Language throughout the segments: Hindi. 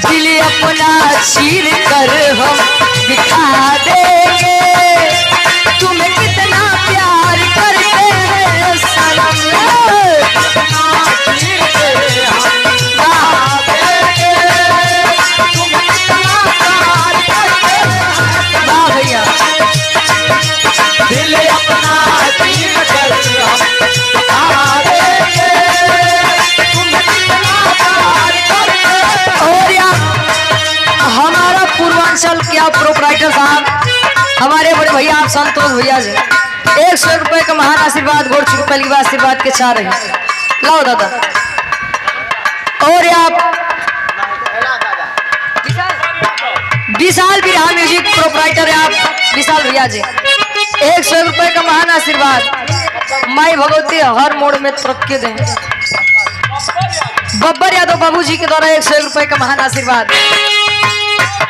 दिल अपना चीर कर हम दिखा देंगे तुम्हें कितना प्यार करते हैं सनम। भैया दिल अपना चीर कर हम दिखा देंगे तुम्हें कितना प्यार करते हैं। और यार हमारा पूर्वांचल क्या प्रोपराइटर साहब, हमारे बड़े भैया आप संतोष भैया जी 100 रुपए का महान आशीर्वाद गोड़ चुके पहली बार आशीर्वाद के चाह रहे लाओ दादा। और आप विशाल बिरहा म्यूजिक प्रोपराइटर है आप विशाल भैया जी 100 रुपए का महान आशीर्वाद। माई भगवती हर मोड़ में तरक्की दें। बब्बर यादव बाबू जी के द्वारा 100 रुपए का महान आशीर्वाद।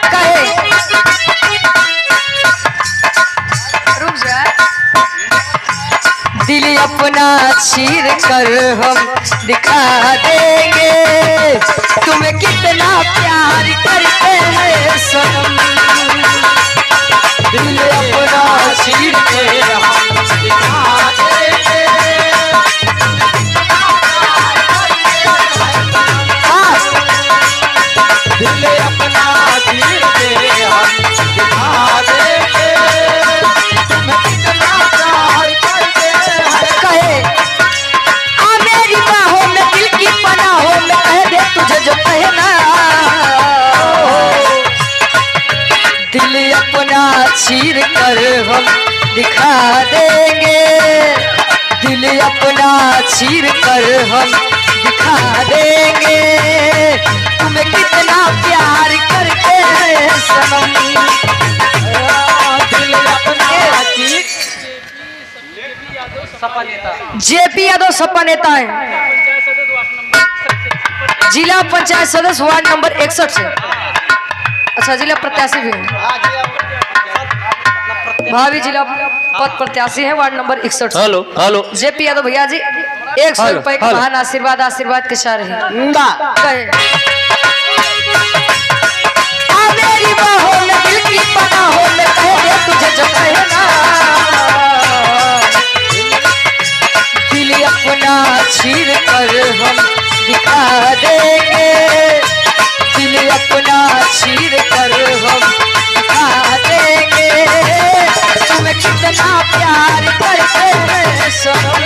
कहे रुक जा। दिल अपना चीर कर हम दिखा देंगे तुम्हें कितना प्यार करते हैं सनम। दिल अपना चीर के हम दिखा देंगे दिल अपना चीर के हम दिखा देंगे तुम्हें कितना प्यार करते हैं। कहे आ मेरी बाहों में दिल की पनाहों में कह दे तुझे जो कहना। दिल अपना चीर कर हम दिखा देंगे दिल अपना चीर कर हम दिखा देंगे तुम्हें कितना प्यार करते हैं सनम। दिल अपना चीर जेपी यादव सपा नेता है जिला पंचायत सदस्य वार्ड नंबर 61 से। अच्छा जिला प्रत्याशी भी है भावी जिला पद प्रत्याशी है ward number 61। Hello hello JP Yadav भैया जी 100 रुपए का महान आशीर्वाद आशीर्वाद के साथ रहे कहे आ मेरी बाहों में दिल की पनाहों में कह दे तुझे जो कहना। दिल अपना चीर कर हम दिखा देंगे दिल अपना चीर कर हम दिखा देंगे तुम्हें कितना प्यार करते हैं सनम।